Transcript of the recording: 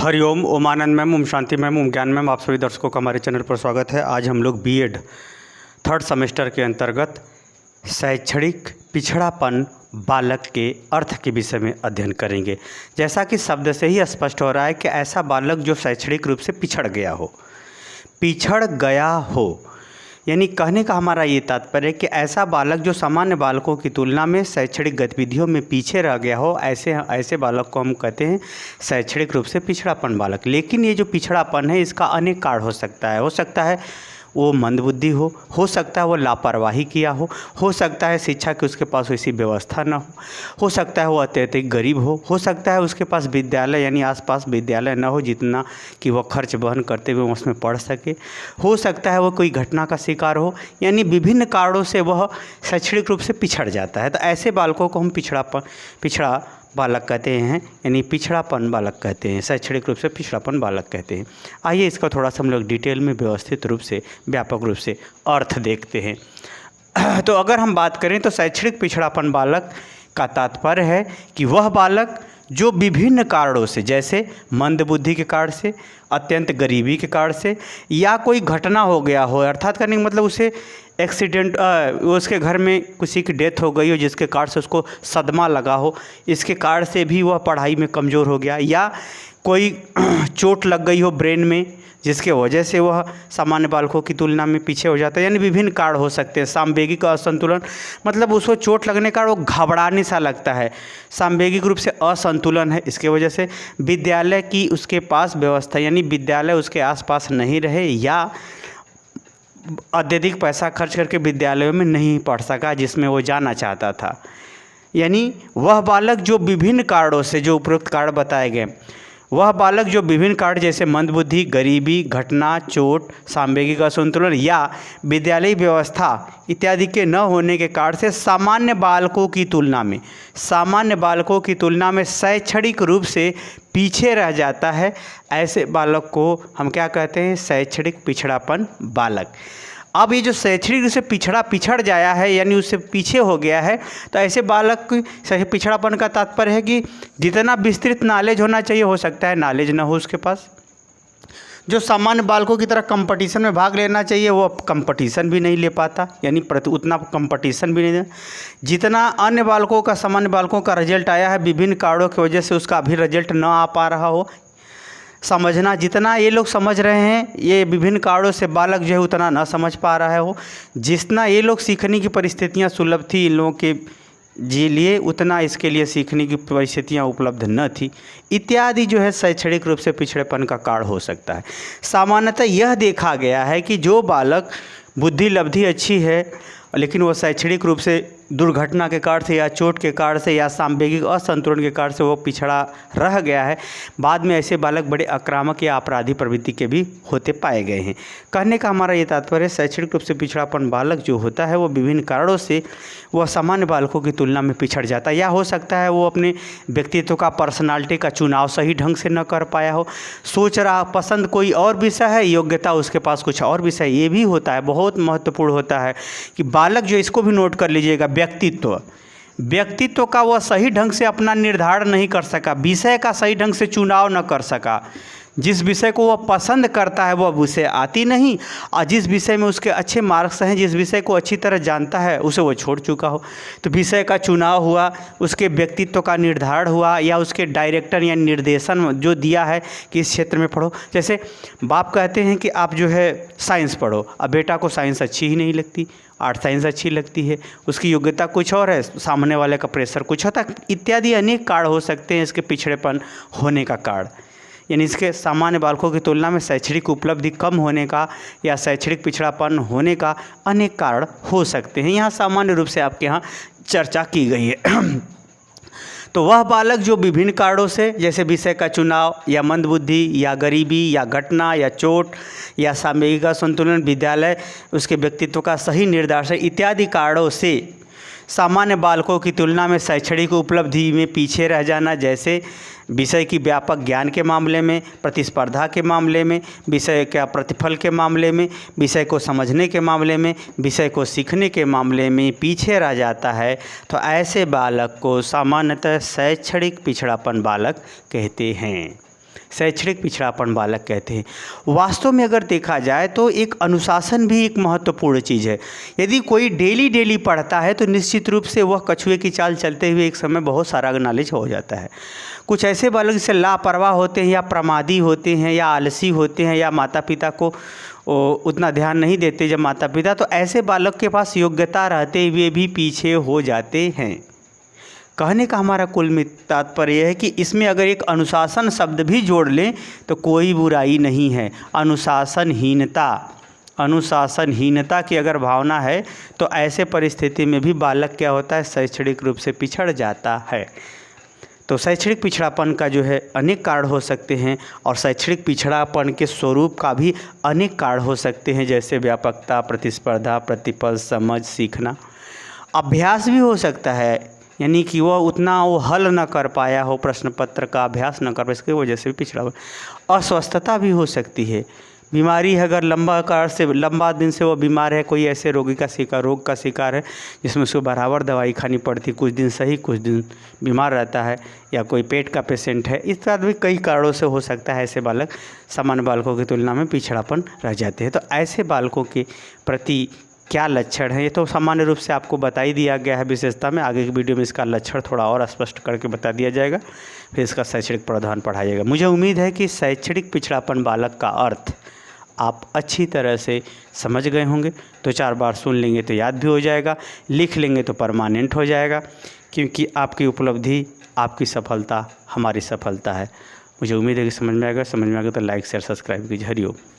Hariom, Omanand ma'am, Om Shanti ma'am, ओम ज्ञान ma'am, आप सभी दर्शकों का हमारे चैनल पर स्वागत है। आज हम लोग बीएड थर्ड सेमेस्टर के अंतर्गत शैक्षणिक पिछड़ापन बालक के अर्थ के विषय में अध्ययन करेंगे। जैसा कि शब्द से ही स्पष्ट हो रहा है कि ऐसा बालक जो शैक्षणिक रूप से पिछड़ गया हो, यानी कहने का हमारा ये तात्पर्य है कि ऐसा बालक जो सामान्य बालकों की तुलना में शैक्षणिक गतिविधियों में पीछे रह गया हो, ऐसे बालक को हम कहते हैं शैक्षणिक रूप से पिछड़ापन बालक। लेकिन ये जो पिछड़ापन है इसका अनेक कारण हो सकता है वो मंदबुद्धि हो सकता है वो लापरवाही किया हो सकता है शिक्षा की उसके पास वैसी व्यवस्था न हो सकता है वो अत्यधिक गरीब हो सकता है उसके पास विद्यालय यानी आसपास विद्यालय न हो जितना कि वह खर्च वहन करते हुए उसमें पढ़ सके, हो सकता है वो कोई घटना का शिकार हो, यानी विभिन्न कारणों से वह शैक्षणिक रूप से पिछड़ जाता है। तो ऐसे बालकों को हम पिछड़ा बालक कहते हैं, यानी पिछड़ापन बालक कहते हैं, शैक्षणिक रूप से पिछड़ापन बालक कहते हैं। आइए इसका थोड़ा सा हम लोग डिटेल में व्यवस्थित रूप से व्यापक रूप से अर्थ देखते हैं। तो अगर हम बात करें तो शैक्षणिक पिछड़ापन बालक का तात्पर्य है कि वह बालक जो विभिन्न कारणों से, जैसे मंदबुद्धि के कारण से, अत्यंत गरीबी के कारण से, या कोई घटना हो गया हो, अर्थात करने का मतलब उसे एक्सीडेंट, उसके घर में किसी की डेथ हो गई हो जिसके कारण से उसको सदमा लगा हो, इसके कारण से भी वह पढ़ाई में कमज़ोर हो गया, या कोई चोट लग गई हो ब्रेन में जिसके वजह से वह सामान्य बालकों की तुलना में पीछे हो जाता है, यानी विभिन्न कारण हो सकते हैं। सामवेगिक असंतुलन, मतलब उसको चोट लगने का वो घबराने सा लगता है, सामवेगिक रूप से असंतुलन है, इसके वजह से विद्यालय की उसके पास व्यवस्था यानी विद्यालय उसके आसपास नहीं रहे, या अत्यधिक पैसा खर्च करके विद्यालयों में नहीं पढ़ सका जिसमें वो जाना चाहता था। यानी वह बालक जो विभिन्न कारणों से, जो उपरोक्त कारण बताए गए, वह बालक जो विभिन्न कारण जैसे मंदबुद्धि, गरीबी, घटना, चोट, सामवेगिक असंतुलन या विद्यालयी व्यवस्था इत्यादि के न होने के कारण से सामान्य बालकों की तुलना में शैक्षणिक रूप से पीछे रह जाता है, ऐसे बालक को हम क्या कहते हैं? शैक्षणिक पिछड़ापन बालक। अब ये जो शैक्षणिक रूप से पिछड़ जाया है, यानी उससे पीछे हो गया है, तो ऐसे बालक की पिछड़ापन का तात्पर्य है कि जितना विस्तृत नॉलेज होना चाहिए हो सकता है नॉलेज ना हो उसके पास, जो सामान्य बालकों की तरह कंपटीशन में भाग लेना चाहिए वो कंपटीशन भी नहीं ले पाता, यानी उतना कंपटीशन भी नहीं, जितना अन्य बालकों का, सामान्य बालकों का रिजल्ट आया है विभिन्न कारणों की वजह से उसका अभी रिजल्ट ना आ पा रहा हो। समझना जितना ये लोग समझ रहे हैं, ये विभिन्न कारणों से बालक जो है उतना ना समझ पा रहा हो, जितना ये लोग सीखने की परिस्थितियाँ सुलभ थी इन लोगों के लिए, उतना इसके लिए सीखने की परिस्थितियाँ उपलब्ध न थी, इत्यादि जो है शैक्षणिक रूप से पिछड़ेपन का कारण हो सकता है। सामान्यतः यह देखा गया है कि जो बालक बुद्धि लब्धि अच्छी है लेकिन वो शैक्षणिक रूप से दुर्घटना के कारण से या चोट के कारण से या सामवेगिक असंतुलन के कारण से वो पिछड़ा रह गया है, बाद में ऐसे बालक बड़े आक्रामक या अपराधी प्रवृत्ति के भी होते पाए गए हैं। कहने का हमारा ये तात्पर्य, शैक्षणिक रूप से पिछड़ापन बालक जो होता है वो विभिन्न कारणों से वह सामान्य बालकों की तुलना में पिछड़ जाता है, या हो सकता है वो अपने व्यक्तित्व का, पर्सनालिटी का चुनाव सही ढंग से न कर पाया हो, सोच रहा पसंद कोई और विषय है, योग्यता उसके पास कुछ और विषय। ये भी होता है, बहुत महत्वपूर्ण होता है कि बालक जो, इसको भी नोट कर लीजिएगा, व्यक्तित्व का वह सही ढंग से अपना निर्धारण नहीं कर सका, विषय का सही ढंग से चुनाव न कर सका, जिस विषय को वह पसंद करता है वह विषय आती नहीं, और जिस विषय में उसके अच्छे मार्क्स हैं, जिस विषय को अच्छी तरह जानता है उसे वो छोड़ चुका हो, तो विषय का चुनाव हुआ, उसके व्यक्तित्व का निर्धारण हुआ, या उसके डायरेक्टर या निर्देशन जो दिया है कि इस क्षेत्र में पढ़ो। जैसे बाप कहते हैं कि आप जो है साइंस पढ़ो, अब बेटा को साइंस अच्छी ही नहीं लगती, आर्ट साइंस अच्छी लगती है, उसकी योग्यता कुछ और है, सामने वाले का प्रेशर कुछ होता, इत्यादि अनेक कारण हो सकते हैं इसके पिछड़ेपन होने का कारण, यानी इसके सामान्य बालकों की तुलना में शैक्षणिक उपलब्धि कम होने का या शैक्षणिक पिछड़ापन होने का अनेक कारण हो सकते हैं। यहाँ सामान्य रूप से आपके यहाँ चर्चा की गई है। तो वह बालक जो विभिन्न कारणों से, जैसे विषय का चुनाव या मंदबुद्धि या गरीबी या घटना या चोट या सामवेगिक असंतुलन, विद्यालय उसके व्यक्तित्व का सही निर्देशन इत्यादि कारणों से सामान्य बालकों की तुलना में शैक्षणिक उपलब्धि में पीछे रह जाना, जैसे विषय की व्यापक ज्ञान के मामले में, प्रतिस्पर्धा के मामले में, विषय का प्रतिफल के मामले में, विषय को समझने के मामले में, विषय को सीखने के मामले में पीछे रह जाता है, तो ऐसे बालक को सामान्यतः शैक्षणिक पिछड़ापन बालक कहते हैं। शैक्षणिक पिछड़ापन बालक कहते हैं। वास्तव में अगर देखा जाए तो एक अनुशासन भी एक महत्वपूर्ण चीज़ है। यदि कोई डेली पढ़ता है तो निश्चित रूप से वह कछुए की चाल चलते हुए एक समय बहुत सारा नॉलेज हो जाता है। कुछ ऐसे बालक जैसे लापरवाह होते हैं या प्रमादी होते हैं या आलसी होते हैं या माता पिता को उतना ध्यान नहीं देते जब माता पिता, तो ऐसे बालक के पास योग्यता रहते हुए भी पीछे हो जाते हैं। कहने का हमारा कुल तात्पर्य है कि इसमें अगर एक अनुशासन शब्द भी जोड़ लें तो कोई बुराई नहीं है। अनुशासनहीनता की अगर भावना है तो ऐसे परिस्थिति में भी बालक क्या होता है, शैक्षणिक रूप से पिछड़ जाता है। तो शैक्षणिक पिछड़ापन का जो है अनेक कारण हो सकते हैं और शैक्षणिक पिछड़ापन के स्वरूप का भी अनेक कारण हो सकते हैं, जैसे व्यापकता, प्रतिस्पर्धा, प्रतिपल, समझ, सीखना। अभ्यास भी हो सकता है, यानी कि वो हल न कर पाया हो, प्रश्न पत्र का अभ्यास न कर पाए, इसकी वजह से भी पिछड़ा। अस्वस्थता भी हो सकती है, बीमारी है, अगर लंबा दिन से वो बीमार है, कोई ऐसे रोग का शिकार है जिसमें उसको बराबर दवाई खानी पड़ती, कुछ दिन सही कुछ दिन बीमार रहता है, या कोई पेट का पेशेंट है, इस तरह भी कई कारणों से हो सकता है ऐसे बालक सामान्य बालकों की तुलना में पिछड़ापन रह जाते हैं। तो ऐसे बालकों के प्रति क्या लक्षण है ये तो सामान्य रूप से आपको बता ही दिया गया है विशेषता में। आगे की वीडियो में इसका लक्षण थोड़ा और स्पष्ट करके बता दिया जाएगा, फिर इसका शैक्षणिक प्रावधान पढ़ाया जाएगा। मुझे उम्मीद है कि शैक्षणिक पिछड़ापन बालक का अर्थ आप अच्छी तरह से समझ गए होंगे। 2-4 बार सुन लेंगे तो याद भी हो जाएगा, लिख लेंगे तो परमानेंट हो जाएगा, क्योंकि आपकी उपलब्धि, आपकी सफलता हमारी सफलता है। मुझे उम्मीद है कि समझ में आएगा तो लाइक शेयर सब्सक्राइब कीजिए। हरिओम।